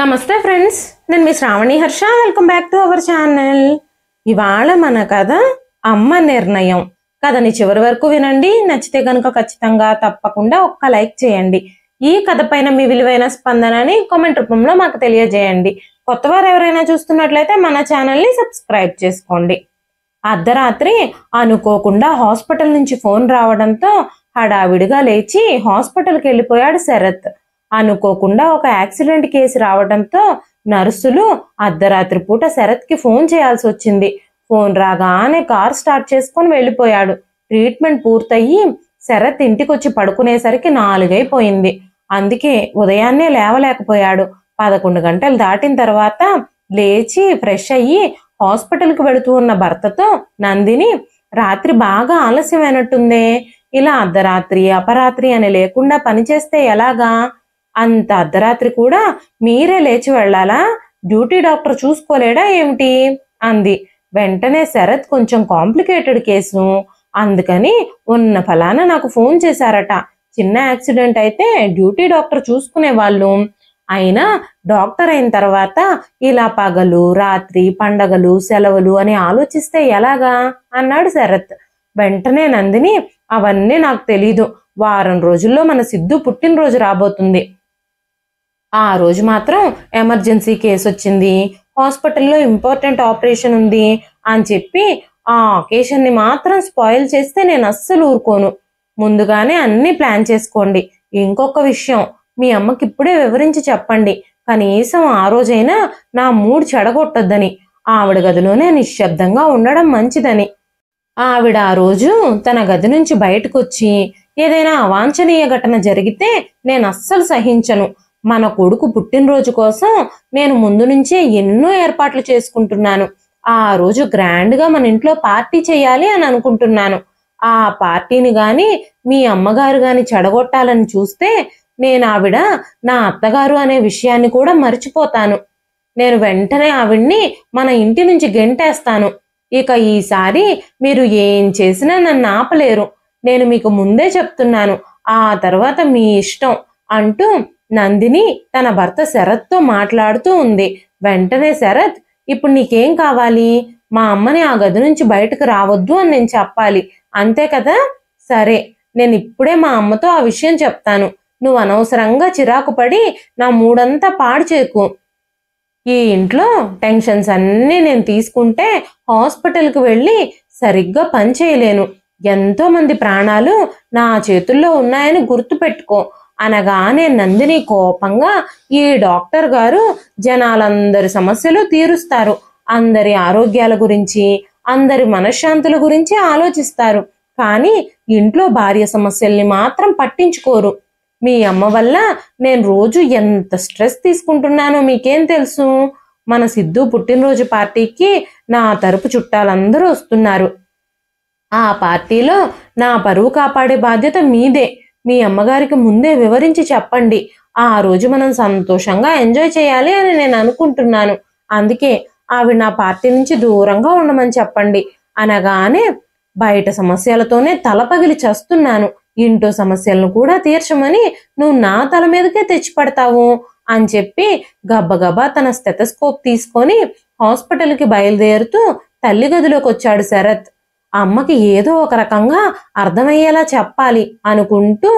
నమస్తే ఫ్రెండ్స్, నేను మీ Shravani Harsha. Welcome back to our channel. ఇవాళ మన కథ అమ్మ నిర్ణయం. కథని చివరి వరకు వినండి. నచ్చితే కనుక ఖచ్చితంగా తప్పకుండా ఒక్క లైక్ చేయండి. ఈ కథ పైన మీ విలువైన స్పందనని కామెంట్ రూపంలో మాకు తెలియజేయండి. కొత్తవారు ఎవరైనా చూస్తున్నట్లయితే మన ఛానల్ని సబ్స్క్రైబ్ చేసుకోండి. అర్ధరాత్రి అనుకోకుండా హాస్పిటల్ నుంచి ఫోన్ రావడంతో హడావిడిగా లేచి హాస్పిటల్కి వెళ్ళిపోయాడు శరత్. అనుకోకుండా ఒక యాక్సిడెంట్ కేసు రావడంతో నర్సులు అర్ధరాత్రి పూట శరత్కి ఫోన్ చేయాల్సి వచ్చింది. ఫోన్ రాగానే కార్ స్టార్ట్ చేసుకొని వెళ్ళిపోయాడు. ట్రీట్మెంట్ పూర్తయ్యి శరత్ ఇంటికి వచ్చి పడుకునేసరికి 4 అయిపోయింది. అందుకే ఉదయాన్నే లేవలేకపోయాడు. 11 గంటలు దాటిన తర్వాత లేచి ఫ్రెష్ అయ్యి హాస్పిటల్కి వెళుతూ ఉన్న భర్తతో, నందిని, రాత్రి బాగా ఆలస్యమైనట్టుందే, ఇలా అర్ధరాత్రి అపరాత్రి అని లేకుండా పనిచేస్తే ఎలాగా? అంత అర్ధరాత్రి కూడా మీరే లేచి వెళ్ళాలా? డ్యూటీ డాక్టర్ చూసుకోలేడా ఏమిటి అంది. వెంటనే శరత్ కొంచెం కాంప్లికేటెడ్ కేసు, అందుకని ఉన్న ఫలానా నాకు ఫోన్ చేశారట. చిన్న యాక్సిడెంట్ అయితే డ్యూటీ డాక్టర్ చూసుకునే వాళ్ళు, అయినా డాక్టర్ అయిన తర్వాత ఇలా పగలు రాత్రి పండగలు సెలవులు అని ఆలోచిస్తే ఎలాగా అన్నాడు శరత్. వెంటనే నందిని, అవన్నీ నాకు తెలీదు. వారం రోజుల్లో మన సిద్ధు పుట్టినరోజు రాబోతుంది. ఆ రోజు మాత్రం ఎమర్జెన్సీ కేసు వచ్చింది, హాస్పిటల్లో ఇంపార్టెంట్ ఆపరేషన్ ఉంది అని చెప్పి ఆ ఒకేషన్ని మాత్రం స్పాయిల్ చేస్తే నేను అస్సలు ఊరుకోను. ముందుగానే అన్ని ప్లాన్ చేసుకోండి. ఇంకొక విషయం, మీ అమ్మకి ఇప్పుడే వివరించి చెప్పండి. కనీసం ఆ రోజైనా నా మూడ్ చెడగొట్టొద్దని, ఆవిడ గదిలోనే నిశ్శబ్దంగా ఉండడం మంచిదని. ఆవిడ ఆ రోజు తన గది నుంచి బయటకు వచ్చి ఏదైనా అవాంఛనీయ ఘటన జరిగితే నేను అస్సలు సహించను. మన కొడుకు పుట్టినరోజు కోసం నేను ముందు నుంచే ఎన్నో ఏర్పాట్లు చేసుకుంటున్నాను. ఆ రోజు గ్రాండ్గా మన ఇంట్లో పార్టీ చేయాలి అని అనుకుంటున్నాను. ఆ పార్టీని గాని మీ అమ్మగారు గాని చెడగొట్టాలని చూస్తే నేను ఆవిడ నా అత్తగారు అనే విషయాన్ని కూడా మర్చిపోతాను. నేను వెంటనే ఆవిడ్ని మన ఇంటి నుంచి గెంటేస్తాను. ఇక ఈసారి మీరు ఏం చేసినా నన్ను ఆపలేరు. నేను మీకు ముందే చెప్తున్నాను. ఆ తర్వాత మీ ఇష్టం అంటూ నందిని తన భర్త శరత్తో మాట్లాడుతూ ఉంది. వెంటనే శరత్, ఇప్పుడు నీకేం కావాలి? మా అమ్మని ఆ గది నుంచి బయటకు రావద్దు అని నేను చెప్పాలి, అంతే కదా? సరే, నేను ఇప్పుడే మా అమ్మతో ఆ విషయం చెప్తాను. నువ్వు అనవసరంగా చిరాకు పడి నా మూడంతా పాడు చేకు. ఈ ఇంట్లో టెన్షన్స్ అన్నీ నేను తీసుకుంటే హాస్పిటల్కి వెళ్ళి సరిగ్గా పని చేయలేను. ఎంతో మంది ప్రాణాలు నా చేతుల్లో ఉన్నాయని గుర్తుపెట్టుకో అనగానే నందిని కోపంగా, ఈ డాక్టర్ గారు జనాలందరి సమస్యలు తీరుస్తారు, అందరి ఆరోగ్యాల గురించి అందరి మనశ్శాంతుల గురించి ఆలోచిస్తారు, కానీ ఇంట్లో భార్య సమస్యల్ని మాత్రం పట్టించుకోరు. మీ అమ్మ వల్ల నేను రోజు ఎంత స్ట్రెస్ తీసుకుంటున్నానో మీకేం తెలుసు? మన సిద్ధు పుట్టినరోజు పార్టీకి నా తరపు చుట్టాలందరూ వస్తున్నారు. ఆ పార్టీలో నా పరువు కాపాడే బాధ్యత మీదే. మీ అమ్మగారికి ముందే వివరించి చెప్పండి. ఆ రోజు మనం సంతోషంగా ఎంజాయ్ చేయాలి అని నేను అనుకుంటున్నాను. అందుకే ఆవిడ నా పార్టీ నుంచి దూరంగా ఉండమని చెప్పండి అనగానే, బయట సమస్యలతోనే తల పగిలి చస్తున్నాను, ఇంట్లో సమస్యలను కూడా తీర్చమని నువ్వు నా తల మీదకే తెచ్చిపడతావు అని చెప్పి గబ్బగబా తన స్టెథోస్కోప్ తీసుకొని హాస్పిటల్కి బయలుదేరుతూ తల్లి గదిలోకి వచ్చాడు శరత్. అమ్మకి ఏదో ఒక రకంగా అర్థమయ్యేలా చెప్పాలి అనుకుంటూ,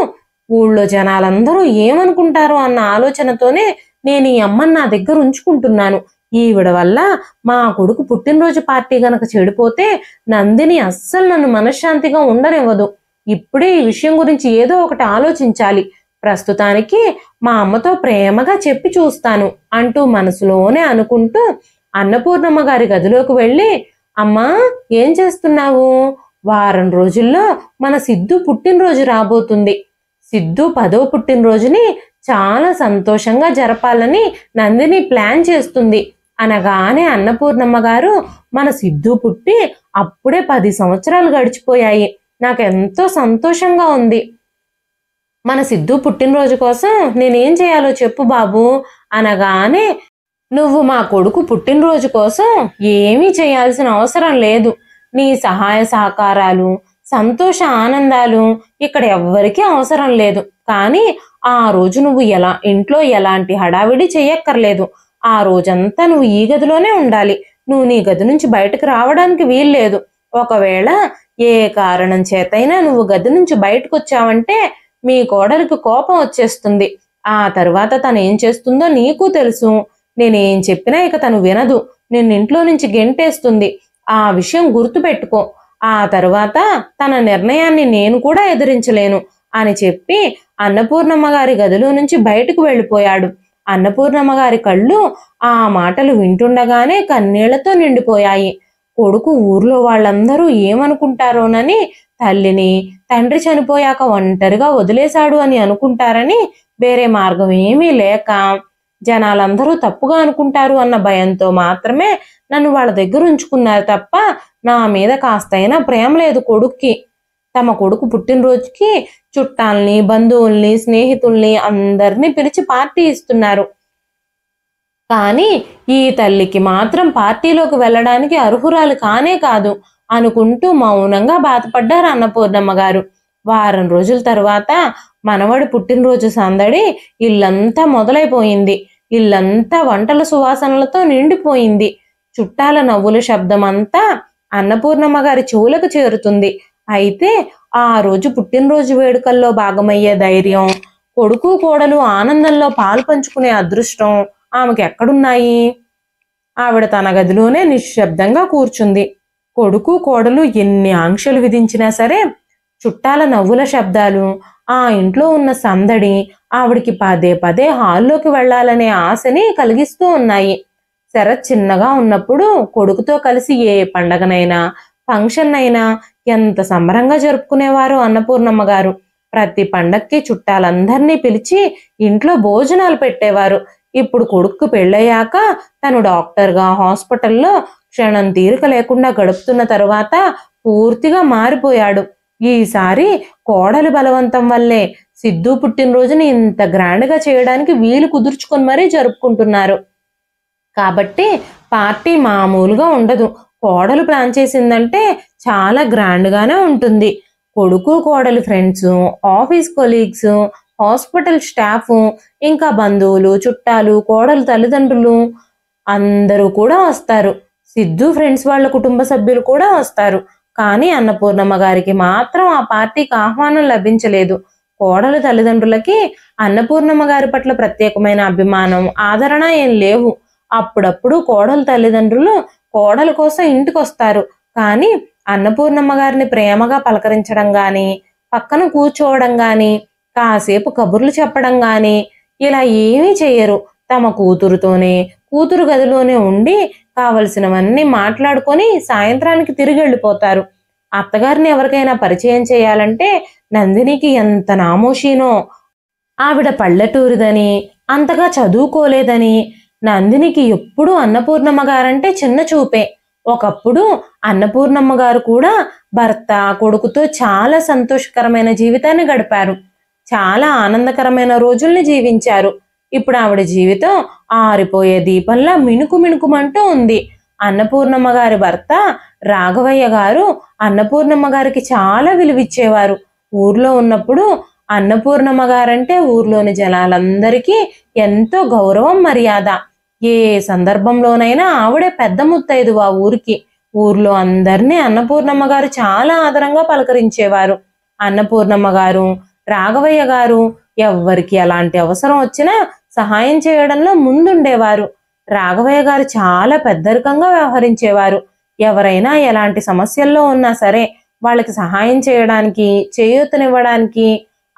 ఊళ్ళో జనాలందరూ ఏమనుకుంటారో అన్న ఆలోచనతోనే నేను ఈ అమ్మని నా దగ్గర ఉంచుకుంటున్నాను. ఈవిడ వల్ల మా కొడుకు పుట్టినరోజు పార్టీ గనక చెడిపోతే నందిని అస్సలు నన్ను మనశ్శాంతిగా ఉండనివ్వదు. ఇప్పుడే ఈ విషయం గురించి ఏదో ఒకటి ఆలోచించాలి. ప్రస్తుతానికి మా అమ్మతో ప్రేమగా చెప్పి చూస్తాను అంటూ మనసులోనే అనుకుంటూ అన్నపూర్ణమ్మ గారి గదిలోకి వెళ్ళి, అమ్మా, ఏం చేస్తున్నావు? వారం రోజుల్లో మన సిద్ధు పుట్టినరోజు రాబోతుంది. సిద్ధు 10వ పుట్టినరోజుని చాలా సంతోషంగా జరపాలని నందిని ప్లాన్ చేస్తుంది అనగానే అన్నపూర్ణమ్మ గారు, మన సిద్ధు పుట్టి అప్పుడే 10 సంవత్సరాలు గడిచిపోయాయి. నాకెంతో సంతోషంగా ఉంది. మన సిద్ధు పుట్టినరోజు కోసం నేనేం చేయాలో చెప్పు బాబు అనగానే, నువ్వు మా కొడుకు పుట్టినరోజు కోసం ఏమీ చేయాల్సిన అవసరం లేదు. నీ సహాయ సహకారాలు సంతోష ఆనందాలు ఇక్కడ ఎవ్వరికీ అవసరం లేదు. కానీ ఆ రోజు నువ్వు ఇంట్లో ఎలాంటి హడావిడి చెయ్యక్కర్లేదు. ఆ రోజంతా నువ్వు ఈ గదిలోనే ఉండాలి. నువ్వు నీ గది నుంచి బయటకు రావడానికి వీల్లేదు. ఒకవేళ ఏ కారణం చేతైనా నువ్వు గది నుంచి బయటకు వచ్చావంటే మీ కోడలికి కోపం వచ్చేస్తుంది. ఆ తర్వాత తను ఏం చేస్తుందో నీకు తెలుసు. నేనేం చెప్పినా ఇక తను వినదు. నిన్నింట్లో నుంచి గెంటేస్తుంది. ఆ విషయం గుర్తుపెట్టుకో. ఆ తర్వాత తన నిర్ణయాన్ని నేను కూడా ఎదిరించలేను అని చెప్పి అన్నపూర్ణమ్మ గారి గదిలో నుంచి బయటకు వెళ్ళిపోయాడు. అన్నపూర్ణమ్మ గారి కళ్ళు ఆ మాటలు వింటుండగానే కన్నీళ్లతో నిండిపోయాయి. కొడుకు ఊర్లో వాళ్ళందరూ ఏమనుకుంటారోనని, తల్లిని తండ్రి చనిపోయాక ఒంటరిగా వదిలేశాడు అని అనుకుంటారని, వేరే మార్గం ఏమీ లేక జనాలందరూ తప్పుగా అనుకుంటారు అన్న భయంతో మాత్రమే నన్ను వాళ్ళ దగ్గర ఉంచుకున్నారు తప్ప నా మీద కాస్తైనా ప్రేమ లేదు కొడుక్కి. తమ కొడుకు పుట్టినరోజుకి చుట్టాల్ని, బంధువుల్ని, స్నేహితుల్ని అందరినీ పిలిచి పార్టీ ఇస్తున్నారు. కానీ ఈ తల్లికి మాత్రం పార్టీలోకి వెళ్ళడానికి అర్హురాలు కానే కాదు అనుకుంటూ మౌనంగా బాధపడ్డారు అన్నపూర్ణమ్మ గారు. వారం రోజుల తర్వాత మనవడి పుట్టినరోజు సందడి ఇల్లంతా మొదలైపోయింది. ఇల్లంతా వంటల సువాసనలతో నిండిపోయింది. చుట్టాల నవ్వుల శబ్దం అంతా అన్నపూర్ణమ్మ గారి చెవులకు చేరుతుంది. అయితే ఆ రోజు పుట్టినరోజు వేడుకల్లో భాగమయ్యే ధైర్యం, కొడుకు కోడలు ఆనందంలో పాలు పంచుకునే అదృష్టం ఆమెకి ఎక్కడున్నాయి? ఆవిడ తన గదిలోనే నిశ్శబ్దంగా కూర్చుంది. కొడుకు కోడలు ఎన్ని ఆంక్షలు విధించినా సరే చుట్టాల నవ్వుల శబ్దాలు, ఆ ఇంట్లో ఉన్న సందడి ఆవిడికి పదే పదే హాల్లోకి వెళ్లాలనే ఆశని కలిగిస్తూ ఉన్నాయి. శరత్ చిన్నగా ఉన్నప్పుడు కొడుకుతో కలిసి ఏ పండగనైనా, ఫంక్షన్ అయినా ఎంత సంబరంగా జరుపుకునేవారు అన్నపూర్ణమ్మ గారు. ప్రతి పండక్కి చుట్టాలందరినీ పిలిచి ఇంట్లో భోజనాలు పెట్టేవారు. ఇప్పుడు కొడుకు పెళ్ళయ్యాక తను డాక్టర్గా హాస్పిటల్లో క్షణం తీరిక లేకుండా గడుపుతున్న తరువాత పూర్తిగా మారిపోయాడు. ఈసారి కోడలి బలవంతం వల్లే సిద్ధు పుట్టినరోజుని ఇంత గ్రాండ్గా చేయడానికి వీలు కుదుర్చుకొని మరీ జరుపుకుంటున్నారు. కాబట్టి పార్టీ మామూలుగా ఉండదు. కోడలు ప్లాన్ చేసిందంటే చాలా గ్రాండ్గానే ఉంటుంది. కొడుకు కోడలు friends, office colleagues, hospital staff, ఇంకా బంధువులు, చుట్టాలు, కోడలు తల్లిదండ్రులు అందరూ కూడా వస్తారు. సిద్ధు ఫ్రెండ్స్ వాళ్ళ కుటుంబ సభ్యులు కూడా వస్తారు. కానీ అన్నపూర్ణమ్మ గారికి మాత్రం ఆ పార్టీకి ఆహ్వానం లభించలేదు. కోడలు తల్లిదండ్రులకి అన్నపూర్ణమ్మ గారి పట్ల ప్రత్యేకమైన అభిమానం, ఆదరణ ఏం లేవు. అప్పుడప్పుడు కోడలు తల్లిదండ్రులు కోడల కోసం ఇంటికి వస్తారు. కానీ అన్నపూర్ణమ్మ గారిని ప్రేమగా పలకరించడం గాని, పక్కన కూర్చోవడం గాని, కాసేపు కబుర్లు చెప్పడం గాని ఇలా ఏమీ చెయ్యరు. తమ కూతురుతోనే కూతురు గదిలోనే ఉండి కావలసినవన్నీ మాట్లాడుకొని సాయంత్రానికి తిరిగి వెళ్ళిపోతారు. అత్తగారిని ఎవరికైనా పరిచయం చేయాలంటే నందినికి ఎంత నామోషీనో. ఆవిడ పల్లెటూరిదని, అంతగా చదువుకోలేదని నందినికి ఎప్పుడూ అన్నపూర్ణమ్మ గారంటే చిన్న చూపే. ఒకప్పుడు అన్నపూర్ణమ్మ గారు కూడా భర్త, కొడుకుతో చాలా సంతోషకరమైన జీవితాన్ని గడిపారు. చాలా ఆనందకరమైన రోజుల్ని జీవించారు. ఇప్పుడు ఆవిడ జీవితం ఆరిపోయే దీపంలా మిణుకు మిణుకుమంటూ ఉంది. అన్నపూర్ణమ్మ గారి భర్త రాఘవయ్య గారు అన్నపూర్ణమ్మ గారికి చాలా విలువిచ్చేవారు. ఊర్లో ఉన్నప్పుడు అన్నపూర్ణమ్మ గారంటే ఊర్లోని జనాలందరికీ ఎంతో గౌరవం, మర్యాద. ఏ సందర్భంలోనైనా ఆవిడే పెద్ద ముత్తైదువ ఊరికి. ఊర్లో అందరినీ అన్నపూర్ణమ్మ గారు చాలా ఆదరంగా పలకరించేవారు. అన్నపూర్ణమ్మ గారు, రాఘవయ్య గారు ఎవ్వరికి ఎలాంటి అవసరం వచ్చినా సహాయం చేయడంలో ముందుండేవారు. రాఘవయ్య గారు చాలా పెద్దరికంగా వ్యవహరించేవారు. ఎవరైనా ఎలాంటి సమస్యల్లో ఉన్నా సరే వాళ్ళకి సహాయం చేయడానికి, చేయూతనివ్వడానికి,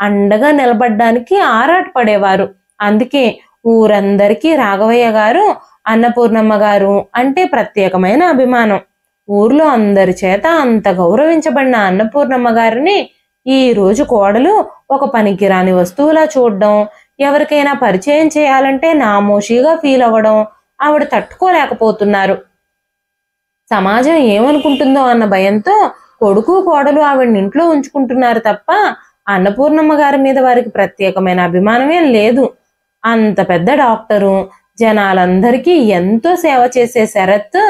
అండగా నిలబడ్డానికి ఆరాటపడేవారు. అందుకే ఊరందరికీ రాఘవయ్య గారు, అన్నపూర్ణమ్మ గారు అంటే ప్రత్యేకమైన అభిమానం. ఊర్లో అందరి చేత అంత గౌరవించబడిన అన్నపూర్ణమ్మ గారిని ఈ రోజు కోడలు ఒక పనికిరాని వస్తువులా చూడడం, ఎవరికైనా పరిచయం చేయాలంటే నామోషీగా ఫీల్ అవ్వడం ఆవిడ తట్టుకోలేకపోతున్నారు. సమాజం ఏమనుకుంటుందో అన్న భయంతో కొడుకు కోడలు ఆవిడని ఇంట్లో ఉంచుకుంటున్నారు తప్ప అన్నపూర్ణమ్మ గారి మీద వారికి ప్రత్యేకమైన అభిమానమేం లేదు. అంత పెద్ద డాక్టరు, జనాలందరికీ ఎంతో సేవ చేసే శరత్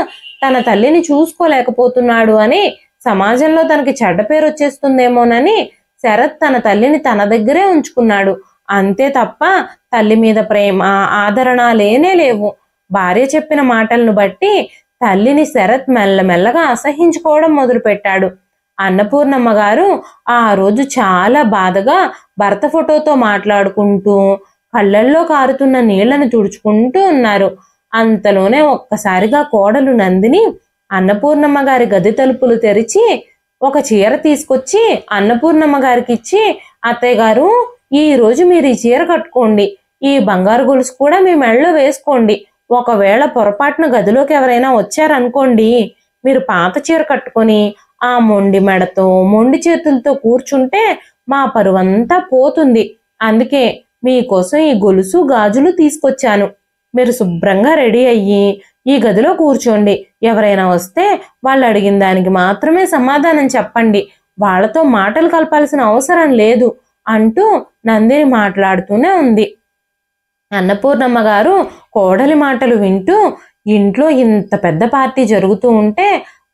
తన తల్లిని చూసుకోలేకపోతున్నాడు అని, సమాజంలో తనకి చెడ్డ పేరు వచ్చేస్తుందేమోనని శరత్ తన తల్లిని తన దగ్గరే ఉంచుకున్నాడు. అంతే తప్ప తల్లి మీద ప్రేమ ఆదరణ లేనే లేవు. భార్య చెప్పిన మాటలను బట్టి తల్లిని శరత్ మెల్లమెల్లగా అసహించుకోవడం మొదలుపెట్టాడు. అన్నపూర్ణమ్మ గారు ఆ రోజు చాలా బాధగా భర్త ఫోటోతో మాట్లాడుకుంటూ కళ్ళల్లో కారుతున్న నీళ్లను తుడుచుకుంటూ ఉన్నారు. అంతలోనే ఒక్కసారిగా కోడలు నందిని అన్నపూర్ణమ్మ గారి గది తలుపులు తెరిచి ఒక చీర తీసుకొచ్చి అన్నపూర్ణమ్మ గారికి ఇచ్చి, అత్తయ్య గారు, ఈ రోజు మీరు ఈ చీర కట్టుకోండి, ఈ బంగారు గొలుసు కూడా మీ మెడలో వేసుకోండి. ఒకవేళ పొరపాటున గదిలోకి ఎవరైనా వచ్చారనుకోండి, మీరు పాత చీర కట్టుకొని ఆ మొండి మెడతో మొండి చేతులతో కూర్చుంటే మా పరువంతా పోతుంది. అందుకే మీకోసం ఈ గొలుసు గాజులు తీసుకొచ్చాను. మీరు శుభ్రంగా రెడీ అయ్యి ఈ గదిలో కూర్చోండి. ఎవరైనా వస్తే వాళ్ళు అడిగిన దానికి మాత్రమే సమాధానం చెప్పండి. వాళ్ళతో మాటలు కలపాల్సిన అవసరం లేదు అంటూ నందిని మాట్లాడుతూనే ఉంది. అన్నపూర్ణమ్మ గారు కోడలి మాటలు వింటూ, ఇంట్లో ఇంత పెద్ద పార్టీ జరుగుతూ ఉంటే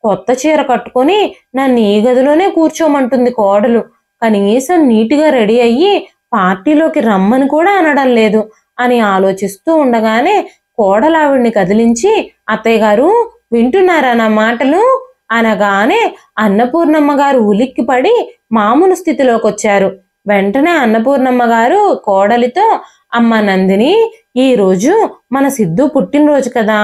కొత్త చీర కట్టుకొని నన్ను ఈ గదిలోనే కూర్చోమంటుంది కోడలు. కనీసం నీట్గా రెడీ అయ్యి పార్టీలోకి రమ్మని కూడా అనడం లేదు అని ఆలోచిస్తూ ఉండగానే కోడలు ఆవిడ్ని కదిలించి, అత్తయ్య గారు, వింటున్నారా నా మాటలు అనగానే అన్నపూర్ణమ్మ గారు ఉలిక్కిపడి మామూలు స్థితిలోకి వచ్చారు. వెంటనే అన్నపూర్ణమ్మ గారు కోడలితో, అమ్మ నందిని, ఈరోజు మన సిద్ధు పుట్టినరోజు కదా,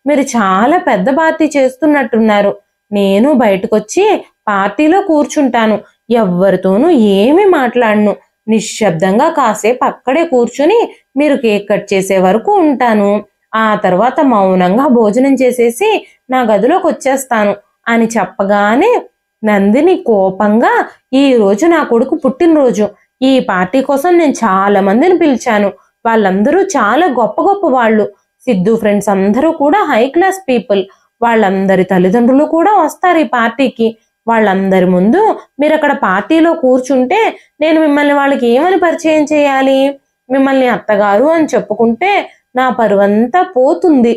మీరు చాలా పెద్ద పార్టీ చేస్తున్నట్టున్నారు. నేను బయటకొచ్చి పార్టీలో కూర్చుంటాను. ఎవ్వరితోనూ ఏమీ మాట్లాడను. నిశ్శబ్దంగా కాసేపు అక్కడే కూర్చుని మీరు కేక్ కట్ చేసే వరకు ఉంటాను. ఆ తర్వాత మౌనంగా భోజనం చేసేసి నా గదిలోకి వచ్చేస్తాను అని చెప్పగానే నందిని కోపంగా, ఈ రోజు నా కొడుకు పుట్టినరోజు. ఈ పార్టీ కోసం నేను చాలా మందిని పిలిచాను. వాళ్ళందరూ చాలా గొప్ప గొప్ప వాళ్ళు. సిద్ధు ఫ్రెండ్స్ అందరూ కూడా హై క్లాస్ పీపుల్. వాళ్ళందరి తల్లిదండ్రులు కూడా వస్తారు ఈ పార్టీకి. వాళ్ళందరి ముందు మీరు అక్కడ పార్టీలో కూర్చుంటే నేను మిమ్మల్ని వాళ్ళకి ఏమని పరిచయం చేయాలి? మిమ్మల్ని అత్తగారు అని చెప్పుకుంటే నా పరువంతా పోతుంది.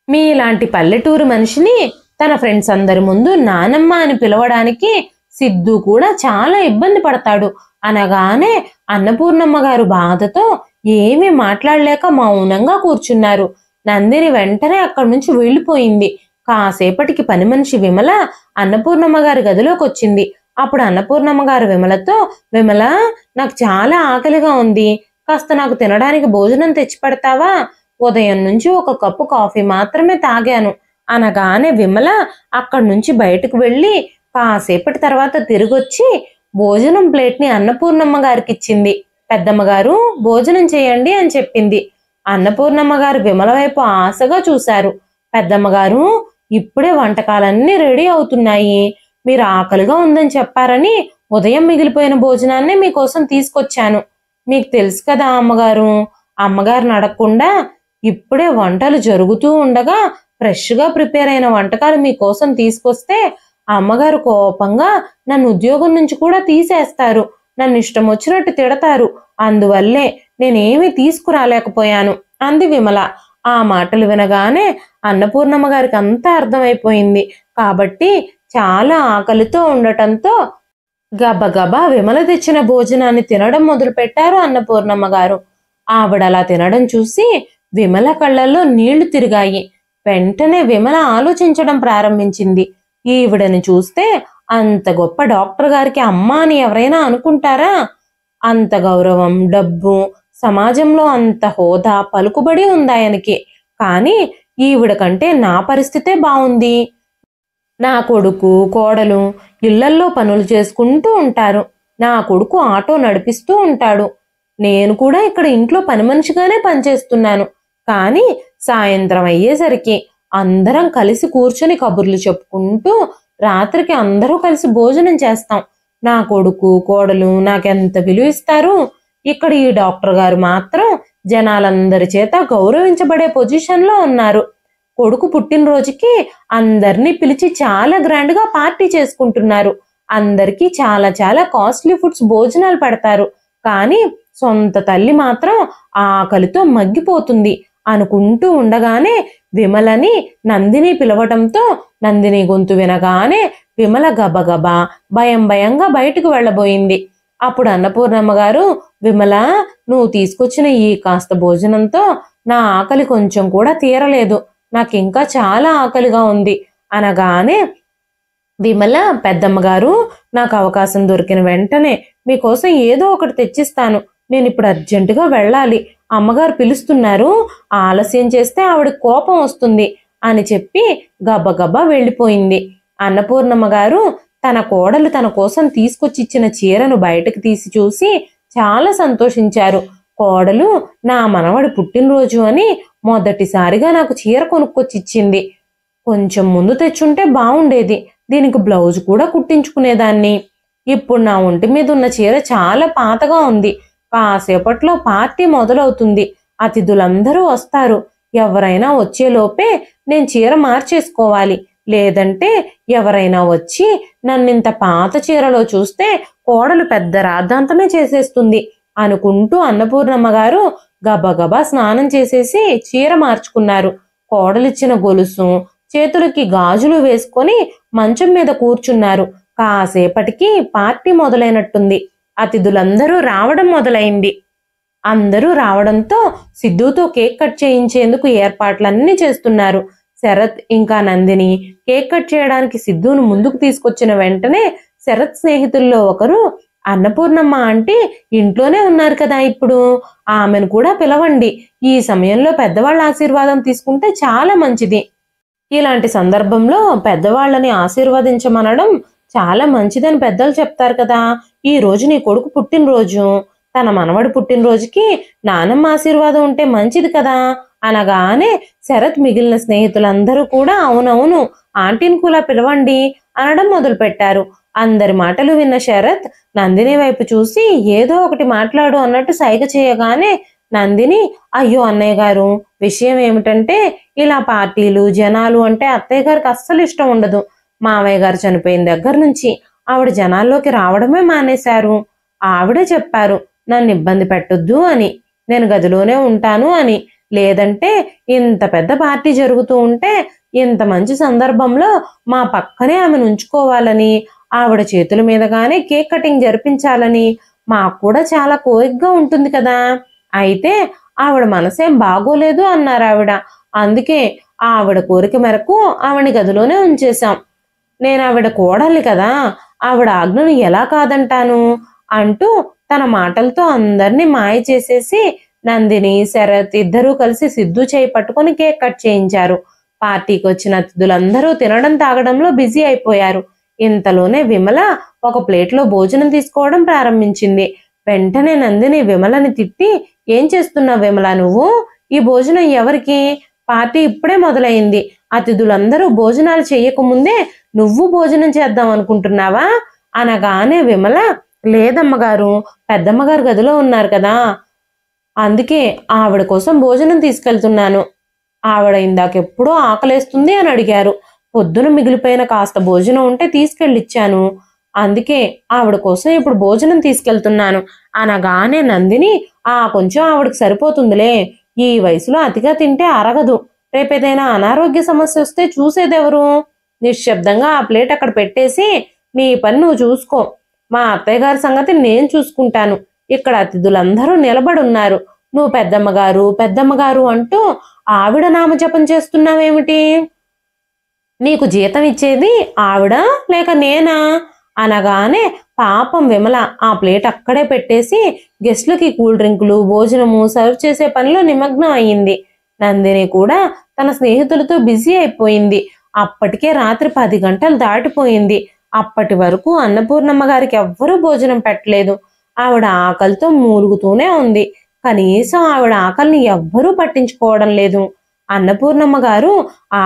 మీ ఇలాంటి పల్లెటూరు మనిషిని తన ఫ్రెండ్స్ అందరి ముందు నానమ్మ అని పిలవడానికి సిద్ధు కూడా చాలా ఇబ్బంది పడతాడు అనగానే అన్నపూర్ణమ్మ గారు బాధతో ఏమీ మాట్లాడలేక మౌనంగా కూర్చున్నారు. నందిని వెంటనే అక్కడి నుంచి వెళ్ళిపోయింది. కాసేపటికి పని మనిషి విమల అన్నపూర్ణమ్మ గారి గదిలోకి వచ్చింది. అప్పుడు అన్నపూర్ణమ్మ గారు విమలతో, విమల, నాకు చాలా ఆకలిగా ఉంది, కాస్త నాకు తినడానికి భోజనం తెచ్చి పెడతావా? ఉదయం నుంచి ఒక కప్పు కాఫీ మాత్రమే తాగాను అనగానే విమల అక్కడి నుంచి బయటకు వెళ్ళి కాసేపటి తర్వాత తిరిగొచ్చి భోజనం ప్లేట్ని అన్నపూర్ణమ్మ గారికి ఇచ్చింది. పెద్దమ్మ గారు, భోజనం చేయండి అని చెప్పింది. అన్నపూర్ణమ్మ గారు విమల వైపు ఆశగా చూశారు. పెద్దమ్మ గారు, ఇప్పుడే వంటకాలన్నీ రెడీ అవుతున్నాయి. మీరు ఆకలిగా ఉందని చెప్పారని ఉదయం మిగిలిపోయిన భోజనాన్ని మీకోసం తీసుకొచ్చాను. మీకు తెలుసు కదా అమ్మగారు, అమ్మగారిని అడగకుండా ఇప్పుడే వంటలు జరుగుతూ ఉండగా ఫ్రెష్గా ప్రిపేర్ అయిన వంటకాలు మీకోసం తీసుకొస్తే అమ్మగారు కోపంగా నన్ను ఉద్యోగం నుంచి కూడా తీసేస్తారు. నన్ను ఇష్టం వచ్చినట్టు తిడతారు. అందువల్లే నేనేమీ తీసుకురాలేకపోయాను అంది విమల. ఆ మాటలు వినగానే అన్నపూర్ణమ్మ గారికి అంతా అర్థమైపోయింది. కాబట్టి చాలా ఆకలితో ఉండటంతో గబగబా విమల తెచ్చిన భోజనాన్ని తినడం మొదలుపెట్టారు అన్నపూర్ణమ్మ గారు. ఆవిడలా తినడం చూసి విమల కళ్ళల్లో నీళ్లు తిరిగాయి. వెంటనే విమల ఆలోచించడం ప్రారంభించింది. ఈవిడని చూస్తే అంత గొప్ప డాక్టర్ గారికి అమ్మ అని ఎవరైనా అనుకుంటారా? అంత గౌరవం, డబ్బు, సమాజంలో అంత హోదా, పలుకుబడి ఉందాయనకి. కానీ ఈవిడ కంటే నా పరిస్థితే బాగుంది. నా కొడుకు, కోడలు ఇళ్లల్లో పనులు చేసుకుంటూ ఉంటారు. నా కొడుకు ఆటో నడిపిస్తూ ఉంటాడు. నేను కూడా ఇక్కడ ఇంట్లో పని మనిషిగానే పనిచేస్తున్నాను. కానీ సాయంత్రం అయ్యేసరికి అందరం కలిసి కూర్చొని కబుర్లు చెప్పుకుంటూ రాత్రికి అందరూ కలిసి భోజనం చేస్తాం. నా కొడుకు, కోడలు నాకెంత విలువ ఇస్తారు. ఇక్కడ ఈ డాక్టర్ గారు మాత్రం జనాలందరి చేత గౌరవించబడే పొజిషన్లో ఉన్నారు. కొడుకు పుట్టినరోజుకి అందరినీ పిలిచి చాలా గ్రాండ్గా పార్టీ చేసుకుంటున్నారు. అందరికీ చాలా చాలా కాస్ట్లీ ఫుడ్స్ భోజనాలు పెడతారు. కానీ సొంత తల్లి మాత్రం ఆకలితో మగ్గిపోతుంది అనుకుంటూ ఉండగానే విమలని నందిని పిలవటంతో నందిని గొంతు వినగానే విమల గబగబా భయంగా బయటకు వెళ్ళబోయింది. అప్పుడు అన్నపూర్ణమ్మ గారు, విమల, నువ్వు తీసుకొచ్చిన ఈ కాస్త భోజనంతో నా ఆకలి కొంచెం కూడా తీరలేదు, నాకు ఇంకా చాలా ఆకలిగా ఉంది అనగానే, విమల, పెద్దమ్మగారు, నాకు అవకాశం దొరికిన వెంటనే మీకోసం ఏదో ఒకటి తెచ్చిస్తాను, నేను ఇప్పుడు అర్జెంటుగా వెళ్ళాలి, అమ్మగారు పిలుస్తున్నారు, ఆలస్యం చేస్తే ఆవిడ కోపం వస్తుంది అని చెప్పి గబగబా వెళ్ళిపోయింది. అన్నపూర్ణమ్మ గారు తన కోడలు తన కోసం తీసుకొచ్చి ఇచ్చిన చీరను బయటకు తీసి చూసి చాలా సంతోషించారు. కోడలు నా మనవడి పుట్టినరోజు అని మొదటిసారిగా నాకు చీర కొనుక్కొచ్చి ఇచ్చింది, కొంచెం ముందు తెచ్చుంటే బాగుండేది, దీనికి బ్లౌజ్ కూడా కుట్టించుకునేదాన్ని, ఇప్పుడు నా ఒంటి మీద ఉన్న చీర చాలా పాతగా ఉంది, కాసేపట్లో పార్టీ మొదలవుతుంది, అతిథులందరూ వస్తారు, ఎవరైనా వచ్చేలోపే నేను చీర మార్చేసుకోవాలి, లేదంటే ఎవరైనా వచ్చి నన్నింత పాత చీరలో చూస్తే కోడలు పెద్ద రాద్ధాంతమే చేసేస్తుంది అనుకుంటూ అన్నపూర్ణమ్మ గారు గబగబా స్నానం చేసేసి చీర మార్చుకున్నారు. కోడలిచ్చిన గొలుసు, చేతులకి గాజులు వేసుకొని మంచం మీద కూర్చున్నారు. కాసేపటికి పార్టీ మొదలైనట్టుంది. అతిథులందరూ రావడం మొదలైంది. అందరూ రావడంతో సిద్ధుతో కేక్ కట్ చేయించేందుకు ఏర్పాట్లన్నీ చేస్తున్నారు. శరత్ ఇంకా నందిని కేక్ కట్ చేయడానికి సిద్ధును ముందుకు తీసుకొచ్చిన వెంటనే శరత్ స్నేహితుల్లో ఒకరు, అన్నపూర్ణమ్మ ఆంటీ ఇంట్లోనే ఉన్నారు కదా, ఇప్పుడు ఆమెను కూడా పిలవండి, ఈ సమయంలో పెద్దవాళ్ళ ఆశీర్వాదం తీసుకుంటే చాలా మంచిది, ఇలాంటి సందర్భంలో పెద్దవాళ్ళని ఆశీర్వదించమనడం చాలా మంచిదని పెద్దలు చెప్తారు కదా, ఈ రోజు నీ కొడుకు పుట్టినరోజు, తన మనవడి పుట్టినరోజుకి నానమ్మ ఆశీర్వాదం ఉంటే మంచిది కదా అనగానే శరత్ మిగిలిన స్నేహితులందరూ కూడా అవునవును, ఆంటీని కూడా పిలవండి అనడం మొదలుపెట్టారు. అందరి మాటలు విన్న శరత్ నందిని వైపు చూసి ఏదో ఒకటి మాట్లాడు అన్నట్టు సైగ చేయగానే నందిని, అయ్యో అన్నయ్య గారు, విషయం ఏమిటంటే ఇలా పార్టీలు జనాలు అంటే అత్తయ్య గారికి అస్సలు ఇష్టం ఉండదు, మామయ్య గారు చనిపోయిన దగ్గర నుంచి ఆవిడ జనాల్లోకి రావడమే మానేశారు, ఆవిడే చెప్పారు నన్ను ఇబ్బంది పెట్టొద్దు అని, నేను గదిలోనే ఉంటాను అని, లేదంటే ఇంత పెద్ద పార్టీ జరుగుతూ ఉంటే ఇంత మంచి సందర్భంలో మా పక్కనే ఆమెను ఉంచుకోవాలని, ఆవిడ చేతుల మీదగానే కేక్ కటింగ్ జరిపించాలని మాకు కూడా చాలా కోరికగా ఉంటుంది కదా, అయితే ఆవిడ మనసేం బాగోలేదు అన్నారు ఆవిడ, అందుకే ఆవిడ కోరిక మేరకు ఆవిడని గదిలోనే ఉంచేశాం, నేను ఆవిడ కోడల్ని కదా, ఆవిడ ఆజ్ఞను ఎలా కాదంటాను అంటూ తన మాటలతో అందరినీ మాయ చేసేసి నందిని శరత్ ఇద్దరూ కలిసి సిద్ధు చేయి పట్టుకొని కేక్ కట్ చేయించారు. పార్టీకి వచ్చిన అతిథులందరూ తినడం తాగడంలో బిజీ అయిపోయారు. ఇంతలోనే విమల ఒక ప్లేట్లో భోజనం తీసుకోవడం ప్రారంభించింది. వెంటనే నందిని విమలని తిట్టి, ఏం చేస్తున్నావు విమల నువ్వు, ఈ భోజనం ఎవరికి, పార్టీ ఇప్పుడే మొదలైంది, అతిథులందరూ భోజనాలు చెయ్యకముందే నువ్వు భోజనం చేద్దాం అనుకుంటున్నావా అనగానే విమల, లేదమ్మగారు, పెద్దమ్మగారు గదిలో ఉన్నారు కదా, అందుకే ఆవిడ కోసం భోజనం తీసుకెళ్తున్నాను, ఆవిడ ఇందాకెప్పుడో ఆకలేస్తుంది అని అడిగారు, పొద్దున మిగిలిపోయిన కాస్త భోజనం ఉంటే తీసుకెళ్ళిచ్చాను, అందుకే ఆవిడ కోసం ఇప్పుడు భోజనం తీసుకెళ్తున్నాను అనగానే నందిని, కొంచెం ఆవిడకి సరిపోతుందిలే, ఈ వయసులో అతిగా తింటే అరగదు, రేపేదైనా అనారోగ్య సమస్య వస్తే చూసేదెవరు, నిశ్శబ్దంగా ఆ ప్లేట్ అక్కడ పెట్టేసి నీ పని నువ్వు చూసుకో, మా అత్తయ్య గారి సంగతి నేను చూసుకుంటాను, ఇక్కడ అతిథులందరూ నిలబడున్నారు, నువ్వు పెద్దమ్మగారు పెద్దమ్మగారు అంటూ ఆవిడ నామజపం చేస్తున్నావేమిటి, నీకు జీతం ఇచ్చేది ఆవిడ లేక నేనా అనగానే పాపం విమల ఆ ప్లేట్ అక్కడే పెట్టేసి గెస్ట్లకి కూల్ డ్రింకులు భోజనము సర్వ్ చేసే పనిలో నిమగ్నం అయ్యింది. నందిని కూడా తన స్నేహితులతో బిజీ అయిపోయింది. అప్పటికే రాత్రి 10 గంటలు దాటిపోయింది. అప్పటి వరకు అన్నపూర్ణమ్మ గారికి ఎవ్వరూ భోజనం పెట్టలేదు. ఆవిడ ఆకలితో మూలుగుతూనే ఉంది. కనీసం ఆవిడ ఆకలిని ఎవ్వరూ పట్టించుకోవడం లేదు. అన్నపూర్ణమ్మ గారు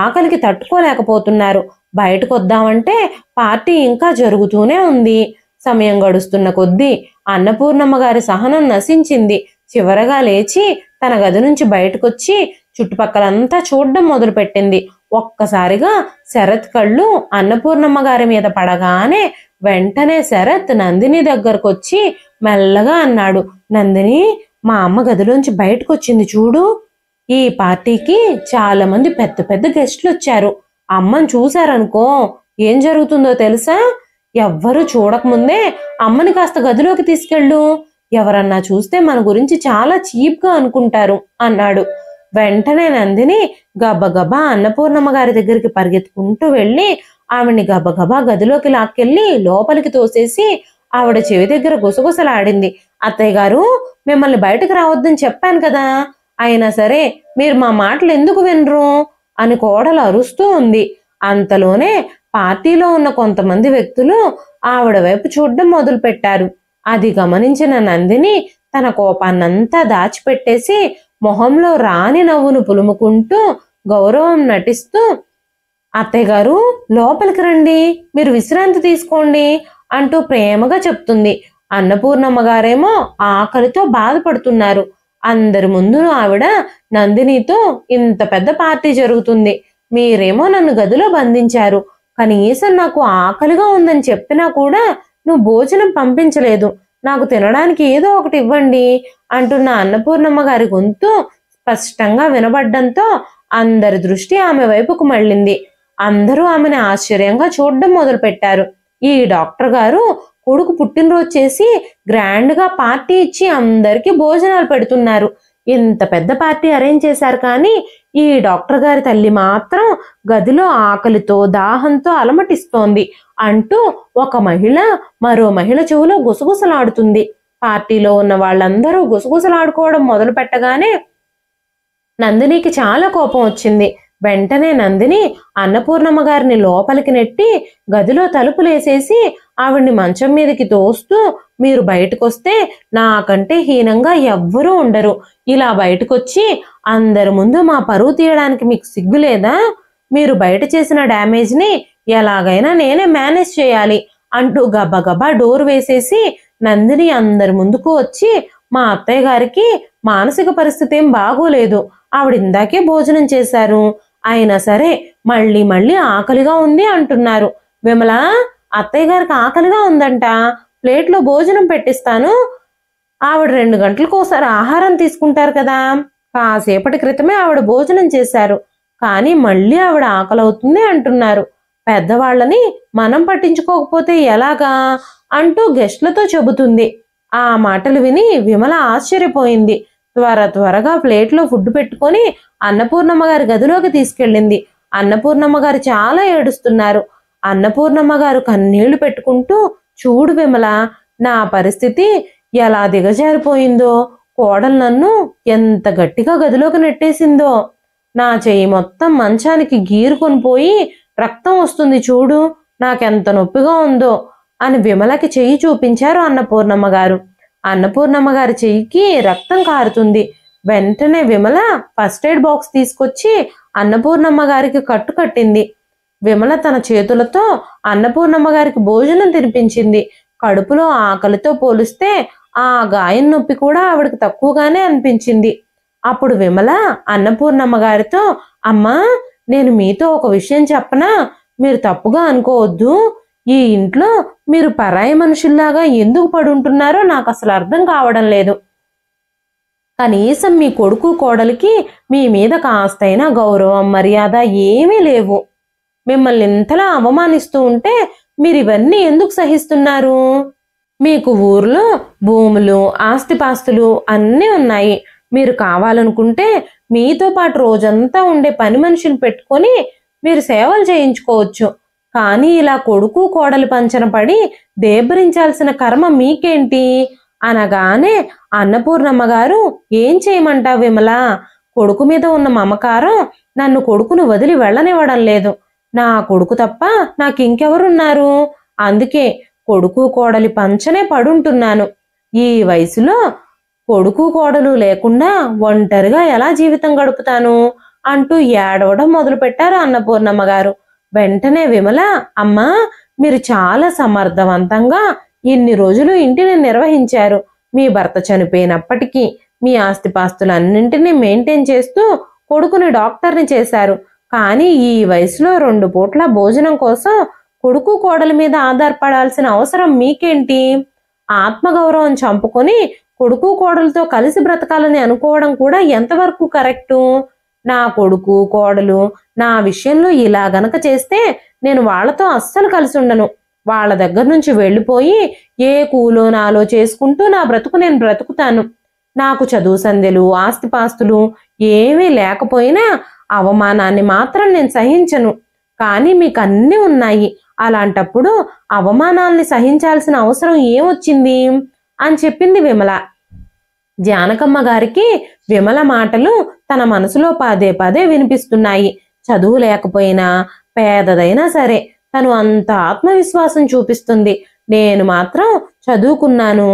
ఆకలికి తట్టుకోలేకపోతున్నారు. బయటకు వద్దామంటే పార్టీ ఇంకా జరుగుతూనే ఉంది. సమయం గడుస్తున్న కొద్దీ అన్నపూర్ణమ్మ గారి సహనం నశించింది. చివరగా లేచి తన గది నుంచి బయటకొచ్చి చుట్టుపక్కలంతా చూడడం మొదలుపెట్టింది. ఒక్కసారిగా శరత్ కళ్ళు అన్నపూర్ణమ్మ గారి మీద పడగానే వెంటనే శరత్ నందిని దగ్గరకొచ్చి మెల్లగా అన్నాడు, నందిని, మా అమ్మ గదిలోంచి బయటకొచ్చింది చూడు. ఈ పార్టీకి చాలా మంది పెద్ద పెద్ద గెస్ట్లు వచ్చారు. అమ్మని చూశారనుకో ఏం జరుగుతుందో తెలుసా? ఎవ్వరూ చూడకముందే అమ్మని కాస్త గదిలోకి తీసుకెళ్ళు, ఎవరన్నా చూస్తే మన గురించి చాలా చీప్గా అనుకుంటారు అన్నాడు. వెంటనే నందిని గబగబా అన్నపూర్ణమ్మ గారి దగ్గరికి పరిగెత్తుకుంటూ వెళ్ళి ఆవిడ్ని గబగబా గదిలోకి లాక్కెళ్ళి లోపలికి తోసేసి ఆవిడ చెవి దగ్గర గుసగుసలాడింది. అత్తయ్య గారు, మిమ్మల్ని బయటకు రావద్దని చెప్పాను కదా, అయినా సరే మీరు మా మాటలు ఎందుకు వినరు అని కోడలు అరుస్తూ ఉంది. అంతలోనే పార్టీలో ఉన్న కొంతమంది వ్యక్తులు ఆవిడ వైపు చూడడం మొదలు పెట్టారు. అది గమనించిన నందిని తన కోపాన్నంతా దాచిపెట్టేసి మొహంలో రాని నవ్వును పులుముకుంటూ గౌరవం నటిస్తూ, అత్తయ్య గారు లోపలికి రండి, మీరు విశ్రాంతి తీసుకోండి అంటూ ప్రేమగా చెప్తుంది. అన్నపూర్ణమ్మ గారేమో ఆకలితో బాధపడుతున్నారు. అందరి ముందు ఆవిడ నందినితో, ఇంత పెద్ద పార్టీ జరుగుతుంది, మీరేమో నన్ను గదిలో బంధించారు, కనీసం నాకు ఆకలిగా ఉందని చెప్పినా కూడా నువ్వు భోజనం పంపించలేదు, నాకు తినడానికి ఏదో ఒకటి ఇవ్వండి అంటున్న అన్నపూర్ణమ్మ గారి గొంతు స్పష్టంగా వినబడ్డంతో అందరి దృష్టి ఆమె వైపుకు మళ్ళింది. అందరూ ఆమెను ఆశ్చర్యంగా చూడడం మొదలు పెట్టారు. ఈ డాక్టర్ గారు కొడుకు పుట్టినరోజు చేసి గ్రాండ్గా పార్టీ ఇచ్చి అందరికీ భోజనాలు పెడుతున్నారు. ఇంత పెద్ద పార్టీ అరేంజ్ చేశారు, కానీ ఈ డాక్టర్ గారి తల్లి మాత్రం గదిలో ఆకలితో దాహంతో అలమటిస్తోంది అంటూ ఒక మహిళ మరో మహిళ చెవులో గుసగుసలాడుతుంది. పార్టీలో ఉన్న వాళ్ళందరూ గుసగుసలాడుకోవడం మొదలు పెట్టగానే నందినికి చాలా కోపం వచ్చింది. వెంటనే నందిని అన్నపూర్ణమ్మ గారిని లోపలికి నెట్టి గదిలో తలుపులేసేసి ఆవిడ్ని మంచం మీదకి తోస్తూ, మీరు బయటకొస్తే నాకంటే హీనంగా ఎవ్వరూ ఉండరు, ఇలా బయటకొచ్చి అందరి ముందు మా పరువు తీయడానికి మీకు సిగ్గులేదా, మీరు బయట చేసిన డ్యామేజ్ని ఎలాగైనా నేనే మేనేజ్ చేయాలి అంటూ గబగబా డోర్ వేసేసి నందిని అందరి ముందుకు వచ్చి, మా అత్తయ్య గారికి మానసిక పరిస్థితి ఏం బాగోలేదు, ఆవిడ ఇందాకే భోజనం చేశారు, అయినా సరే మళ్ళీ మళ్ళీ ఆకలిగా ఉంది అంటున్నారు. విమల, అత్తయ్య గారికి ఆకలిగా ఉందంట, ప్లేట్లో భోజనం పెట్టిస్తాను, ఆవిడ 2 గంటలకోసారి ఆహారం తీసుకుంటారు కదా, కాసేపటి క్రితమే ఆవిడ భోజనం చేశారు, కానీ మళ్ళీ ఆవిడ ఆకలి అవుతుంది అంటున్నారు, పెద్దవాళ్ళని మనం పట్టించుకోకపోతే ఎలాగా అంటూ గెస్ట్లతో చెబుతుంది. ఆ మాటలు విని విమల ఆశ్చర్యపోయింది. త్వరగా ప్లేట్లో ఫుడ్ పెట్టుకొని అన్నపూర్ణమ్మ గారి గదిలోకి తీసుకెళ్ళింది. అన్నపూర్ణమ్మ గారు చాలా ఏడుస్తున్నారు. అన్నపూర్ణమ్మ గారు కన్నీళ్లు పెట్టుకుంటూ, చూడు విమల, నా పరిస్థితి ఎలా దిగజారిపోయిందో, కోడలు నన్ను ఎంత గట్టిగా గదిలోకి నెట్టేసిందో, నా చెయ్యి మొత్తం మంచానికి గీరుకొని పోయి రక్తం వస్తుంది చూడు, నాకెంత నొప్పిగా ఉందో అని విమలకి చెయ్యి చూపించారు అన్నపూర్ణమ్మ గారు. అన్నపూర్ణమ్మ గారి చెయ్యికి రక్తం కారుతుంది. వెంటనే విమల ఫస్ట్ ఎయిడ్ బాక్స్ తీసుకొచ్చి అన్నపూర్ణమ్మ గారికి కట్టు కట్టింది. విమల తన చేతులతో అన్నపూర్ణమ్మ గారికి భోజనం తినిపించింది. కడుపులో ఆకలితో పోలిస్తే ఆ గాయం నొప్పి కూడా ఆవిడకి తక్కువగానే అనిపించింది. అప్పుడు విమల అన్నపూర్ణమ్మ గారితో, అమ్మా, నేను మీతో ఒక విషయం చెప్పనా, మీరు తప్పుగా అనుకోవద్దు, ఈ ఇంట్లో మీరు పరాయి మనుషుల్లాగా ఎందుకు పడుంటున్నారో నాకు అసలు అర్థం కావడం లేదు, కనీసం మీ కొడుకు కోడలికి మీ మీద కాస్తైనా గౌరవం మర్యాద ఏమీ లేవు, మిమ్మల్ని ఇంతలా అవమానిస్తూ ఉంటే మీరు ఇవన్నీ ఎందుకు సహిస్తున్నారు, మీకు ఊర్లో భూములు ఆస్తిపాస్తులు అన్నీ ఉన్నాయి, మీరు కావాలనుకుంటే మీతో పాటు రోజంతా ఉండే పని మనిషిని పెట్టుకొని మీరు సేవలు చేయించుకోవచ్చు, కానీ ఇలా కొడుకు కోడలి పంచన పడి దేబరించాల్సిన కర్మ మీకేంటి అనగానే అన్నపూర్ణమ్మ గారు, ఏం చేయమంటావు విమల, కొడుకు మీద ఉన్న మమకారం నన్ను కొడుకును వదిలి వెళ్ళనివ్వడం లేదు, నా కొడుకు తప్ప నాకు ఇంకెవరున్నారు, అందుకే కొడుకు కోడలి పంచనే పడుంటున్నాను, ఈ వయసులో కొడుకు కోడలు లేకుండా ఒంటరిగా ఎలా జీవితం గడుపుతాను అంటూ ఏడవడం మొదలుపెట్టారు అన్నపూర్ణమ్మ గారు. వెంటనే విమల, అమ్మా, మీరు చాలా సమర్థవంతంగా ఇన్ని రోజులు ఇంటిని నిర్వహించారు, మీ భర్త చనిపోయినప్పటికీ మీ ఆస్తిపాస్తులన్నింటినీ మెయింటైన్ చేస్తూ కొడుకుని డాక్టర్ని చేశారు, కానీ ఈ వయసులో 2 పూట్ల భోజనం కోసం కొడుకు కోడలి మీద ఆధారపడాల్సిన అవసరం మీకేంటి, ఆత్మగౌరవం చంపుకొని కొడుకు కోడలతో కలిసి బ్రతకాలని అనుకోవడం కూడా ఎంతవరకు కరెక్టు, నా కొడుకు కోడలు నా విషయంలో ఇలా గనక చేస్తే నేను వాళ్లతో అస్సలు కలిసి ఉండను, వాళ్ళ దగ్గర నుంచి వెళ్ళిపోయి ఏ కూలో నాలో చేసుకుంటూ నా బ్రతుకు నేను బ్రతుకుతాను. నాకు చదువు సంధ్యలు ఆస్తిపాస్తులు ఏమీ లేకపోయినా అవమానాన్ని మాత్రం నేను సహించను. కానీ మీకు అన్నీ ఉన్నాయి, అలాంటప్పుడు అవమానాల్ని సహించాల్సిన అవసరం ఏమొచ్చింది అని చెప్పింది విమల. జానకమ్మ గారికి విమల మాటలు తన మనసులో పదే పదే వినిపిస్తున్నాయి. చదువు లేకపోయినా పేదదైనా సరే తను అంత ఆత్మవిశ్వాసం చూపిస్తుంది. నేను మాత్రం చదువుకున్నాను,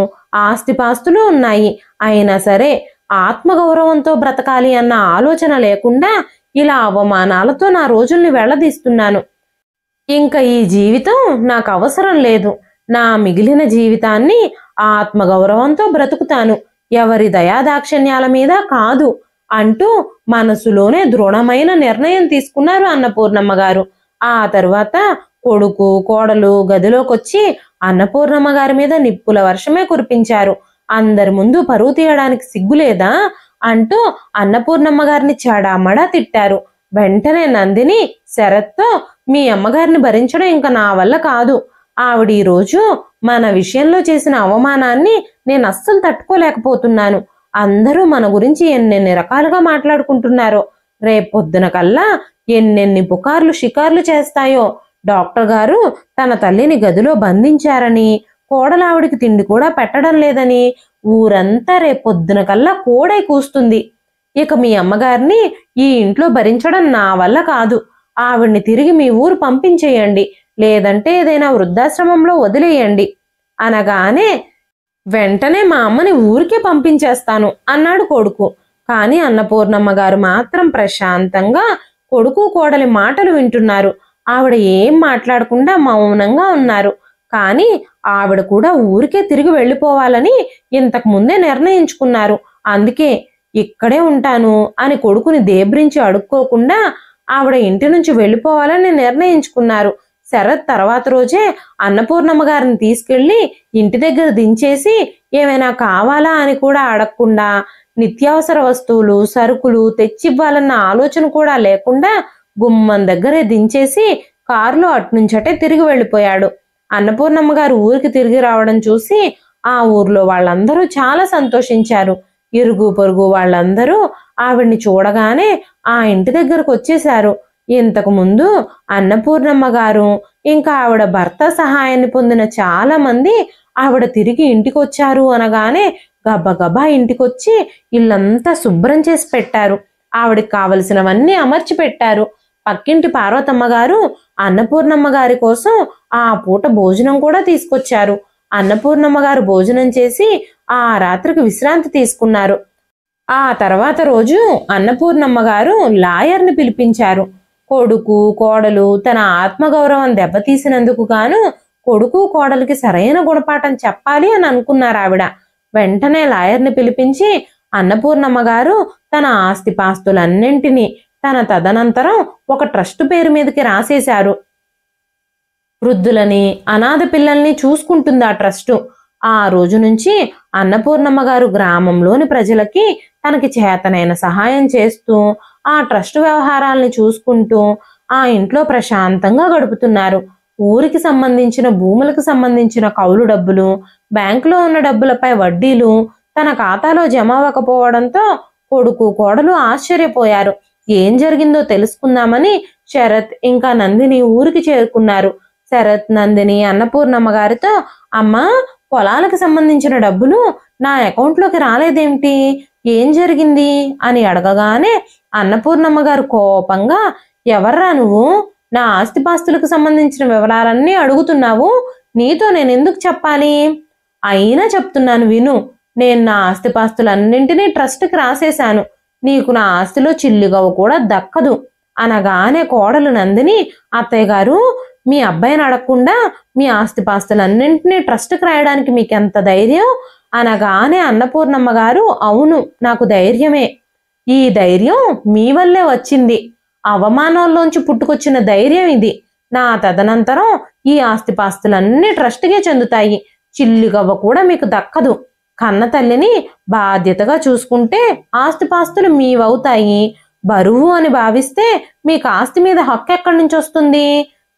ఆస్తిపాస్తులు ఉన్నాయి, అయినా సరే ఆత్మగౌరవంతో బ్రతకాలి అన్న ఆలోచన లేకుండా ఇలా అవమానాలతో నా రోజుల్ని వెళ్లదీస్తున్నాను. ఇంకా ఈ జీవితం నాకు అవసరం లేదు. నా మిగిలిన జీవితాన్ని ఆత్మగౌరవంతో బ్రతుకుతాను, ఎవరి దయాదాక్షిణ్యాల మీద కాదు అంటూ మనసులోనే దృఢమైన నిర్ణయం తీసుకున్నారు అన్నపూర్ణమ్మ గారు. ఆ తరువాత కొడుకు కోడలు గదిలోకొచ్చి అన్నపూర్ణమ్మ గారి మీద నిప్పుల వర్షమే కురిపించారు. అందరి ముందు పరువు తీయడానికి సిగ్గులేదా అంటూ అన్నపూర్ణమ్మ గారిని చెడామడా తిట్టారు. వెంటనే నందిని శరత్తో, మీ అమ్మగారిని భరించడం ఇంకా నా వల్ల కాదు. ఆవిడ ఈ రోజు మన విషయంలో చేసిన అవమానాన్ని నేను అస్సలు తట్టుకోలేకపోతున్నాను. అందరూ మన గురించి ఎన్నెన్ని రకాలుగా మాట్లాడుకుంటున్నారో. రేపొద్దున కల్లా ఎన్నెన్ని పుకార్లు షికార్లు చేస్తాయో. డాక్టర్ గారు తన తల్లిని గదిలో బంధించారని, కోడలావిడికి తిండి కూడా పెట్టడం లేదని ఊరంతా రేపొద్దున కల్లా కోడై కూస్తుంది. ఇక మీ అమ్మగారిని ఈ ఇంట్లో భరించడం నా వల్ల కాదు. ఆవిడ్ని తిరిగి మీ ఊరు పంపించేయండి, లేదంటే ఏదైనా వృద్ధాశ్రమంలో వదిలేయండి అనగానే, వెంటనే మా అమ్మని ఊరికే పంపించేస్తాను అన్నాడు కొడుకు. కానీ అన్నపూర్ణమ్మ గారు మాత్రం ప్రశాంతంగా కొడుకు కోడలి మాటలు వింటున్నారు. ఆవిడ ఏం మాట్లాడకుండా మౌనంగా ఉన్నారు. కానీ ఆవిడ కూడా ఊరికే తిరిగి వెళ్ళిపోవాలని ఇంతకు ముందే నిర్ణయించుకున్నారు. అందుకే ఇక్కడే ఉంటాను అని కొడుకుని దేబ్రించి అడుక్కోకుండా ఆవిడ ఇంటి నుంచి వెళ్ళిపోవాలని నిర్ణయించుకున్నారు. శరత్ తర్వాత రోజే అన్నపూర్ణమ్మ గారిని తీసుకెళ్లి ఇంటి దగ్గర దించేసి ఏమైనా కావాలా అని కూడా అడగకుండా, నిత్యావసర వస్తువులు సరుకులు తెచ్చివ్వాలన్న ఆలోచన కూడా లేకుండా గుమ్మం దగ్గరే దించేసి కారులో అట్నుంచటే తిరిగి వెళ్ళిపోయాడు. అన్నపూర్ణమ్మ గారు ఊరికి తిరిగి రావడం చూసి ఆ ఊర్లో వాళ్ళందరూ చాలా సంతోషించారు. ఇరుగు పొరుగు వాళ్ళందరూ ఆవిడ్ని చూడగానే ఆ ఇంటి దగ్గరకు వచ్చేశారు. ఇంతకు ముందు అన్నపూర్ణమ్మ గారు ఇంకా ఆవిడ భర్త సహాయాన్ని పొందిన చాలా మంది ఆవిడ తిరిగి ఇంటికి వచ్చారు అనగానే గబగబా ఇంటికొచ్చి ఇల్లంతా శుభ్రం చేసి పెట్టారు. ఆవిడకి కావలసినవన్నీ అమర్చి పెట్టారు. పక్కింటి పార్వతమ్మ గారు అన్నపూర్ణమ్మ గారి కోసం ఆ పూట భోజనం కూడా తీసుకొచ్చారు. అన్నపూర్ణమ్మ గారు భోజనం చేసి ఆ రాత్రికి విశ్రాంతి తీసుకున్నారు. ఆ తర్వాత రోజు అన్నపూర్ణమ్మ గారు లాయర్ని పిలిపించారు. కొడుకు కోడలు తన ఆత్మగౌరవం దెబ్బతీసినందుకు గాను కొడుకు కోడలికి సరైన గుణపాఠం చెప్పాలి అని అనుకున్నారు ఆవిడ. వెంటనే లాయర్ని పిలిపించి అన్నపూర్ణమ్మ గారు తన ఆస్తిపాస్తులన్నింటినీ తన తదనంతరం ఒక ట్రస్ట్ పేరు మీదకి రాసేశారు. వృద్ధులని అనాథ పిల్లల్ని చూసుకుంటుంది ఆ ట్రస్టు. ఆ రోజు నుంచి అన్నపూర్ణమ్మ గారు గ్రామంలోని ప్రజలకి తనకి చేతనైన సహాయం చేస్తూ ఆ ట్రస్ట్ వ్యవహారాల్ని చూసుకుంటూ ఆ ఇంట్లో ప్రశాంతంగా గడుపుతున్నారు. ఊరికి సంబంధించిన భూములకు సంబంధించిన కౌలు డబ్బులు, బ్యాంకులో ఉన్న డబ్బులపై వడ్డీలు తన ఖాతాలో జమ అవ్వకపోవడంతో కొడుకు కోడలు ఆశ్చర్యపోయారు. ఏం జరిగిందో తెలుసుకుందామని శరత్ ఇంకా నందిని ఊరికి చేరుకున్నారు. శరత్ నందిని అన్నపూర్ణమ్మ గారితో, అమ్మా, పొలాలకు సంబంధించిన డబ్బులు నా అకౌంట్లోకి రాలేదేమిటి, ఏం జరిగింది అని అడగగానే అన్నపూర్ణమ్మ గారు కోపంగా, ఎవర్రా నువ్వు, నా ఆస్తిపాస్తులకు సంబంధించిన వివరాలన్నీ అడుగుతున్నావు, నీతో నేను ఎందుకు చెప్పాలి, అయినా చెప్తున్నాను విను, నేను నా ఆస్తిపాస్తులన్నింటినీ ట్రస్ట్కి రాసేశాను, నీకు నా ఆస్తిలో చిల్లిగవ్వ కూడా దక్కదు అనగానే కోడలు నందిని, అత్తయ్య గారు, మీ అబ్బాయిని అడగకుండా మీ ఆస్తిపాస్తులన్నింటినీ ట్రస్ట్కి రాయడానికి మీకెంత ధైర్యం అనగానే అన్నపూర్ణమ్మ గారు, అవును, నాకు ధైర్యమే, ఈ ధైర్యం మీ వల్లే వచ్చింది, అవమానంలోంచి పుట్టుకొచ్చిన ధైర్యం ఇది, నా తదనంతరం ఈ ఆస్తిపాస్తులన్నీ ట్రస్ట్కే చెందుతాయి, చిల్లిగవ్వ కూడా మీకు దక్కదు, కన్న తల్లిని బాధ్యతగా చూసుకుంటే ఆస్తిపాస్తులు మీవవుతాయి, బరువు అని భావిస్తే మీకు ఆస్తి మీద హక్కు ఎక్కడి నుంచి వస్తుంది,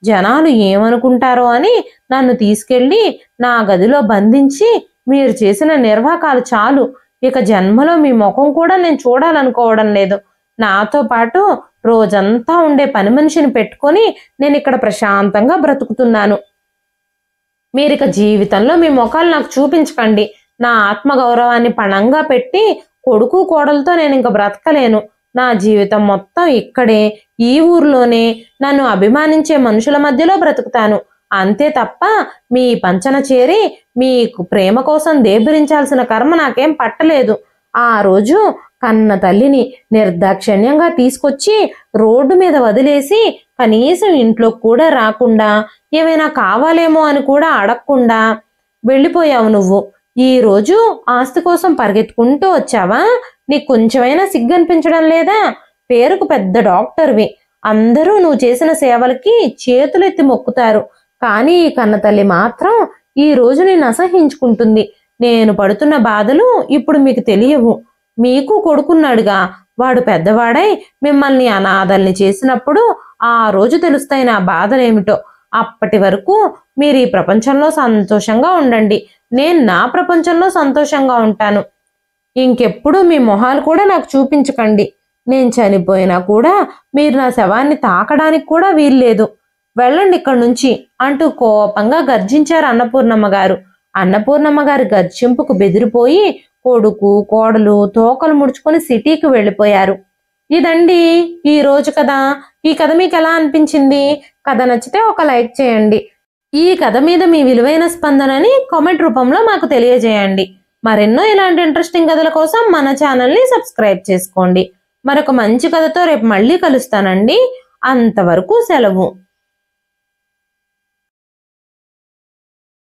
జనాలు ఏమనుకుంటారో అని నన్ను తీసుకెళ్ళి నా గదిలో బంధించి మీరు చేసిన నిర్వాకాలు చాలు. ఇక జన్మలో మీ ముఖం కూడా నేను చూడాలనుకోవడం లేదు. నాతో పాటు రోజంతా ఉండే పని మనిషిని పెట్టుకొని నేను ఇక్కడ ప్రశాంతంగా బ్రతుకుతున్నాను. మీరిక జీవితంలో మీ ముఖాలు నాకు చూపించకండి. నా ఆత్మగౌరవాన్ని పణంగా పెట్టి కొడుకు కోడలతో నేను ఇంక బ్రతకలేను. నా జీవితం మొత్తం ఇక్కడే, ఈ ఊర్లోనే నన్ను అభిమానించే మనుషుల మధ్యలో బ్రతుకుతాను. అంతే తప్ప మీ పంచన చేరి మీ ప్రేమ కోసం దేబిరించాల్సిన కర్మ నాకేం పట్టలేదు. ఆ రోజు కన్న తల్లిని నిర్దాక్షిణ్యంగా తీసుకొచ్చి రోడ్డు మీద వదిలేసి కనీసం ఇంట్లో కూడా రాకుండా, ఏమైనా కావాలేమో అని కూడా అడగకుండా వెళ్ళిపోయావు నువ్వు. ఈ రోజు ఆస్తి కోసం పరిగెత్తుకుంటూ వచ్చావా? నీకు కొంచెమైనా సిగ్గనిపించడం లేదా? పేరుకు పెద్ద డాక్టర్వి, అందరూ నువ్వు చేసిన సేవలకి చేతులెత్తి మొక్కుతారు. కానీ ఈ కన్నతల్లి మాత్రం ఈ రోజు నేను అసహించుకుంటుంది. నేను పడుతున్న బాధలు ఇప్పుడు మీకు తెలియవు. మీకు కొడుకున్నాడుగా, వాడు పెద్దవాడై మిమ్మల్ని అనాథల్ని చేసినప్పుడు ఆ రోజు తెలుస్తాయి నా బాధలేమిటో. అప్పటి వరకు మీరు ఈ ప్రపంచంలో సంతోషంగా ఉండండి. నేను నా ప్రపంచంలో సంతోషంగా ఉంటాను. ఇంకెప్పుడు మీ మొహాలు కూడా నాకు చూపించకండి. నేను చనిపోయినా కూడా మీరు నా శవాన్ని తాకడానికి కూడా వీల్లేదు. వెళ్ళండి ఇక్కడి నుంచి అంటూ కోపంగా గర్జించారు అన్నపూర్ణమ్మ గారు. అన్నపూర్ణమ్మ గారి గర్జింపుకు బెదిరిపోయి కొడుకు కోడలు తోకలు ముడుచుకొని సిటీకి వెళ్ళిపోయారు. ఇదండి ఈ రోజు కథ. ఈ కథ మీకు ఎలా అనిపించింది? కథ నచ్చితే ఒక లైక్ చేయండి. ఈ కథ మీద మీ విలువైన స్పందనని కామెంట్ రూపంలో మాకు తెలియజేయండి. మరెన్నో ఇలాంటి ఇంట్రెస్టింగ్ కథల కోసం మన ఛానల్ని సబ్స్క్రైబ్ చేసుకోండి. మరొక మంచి కథతో రేపు మళ్ళీ కలుస్తానండి. అంతవరకు సెలవు.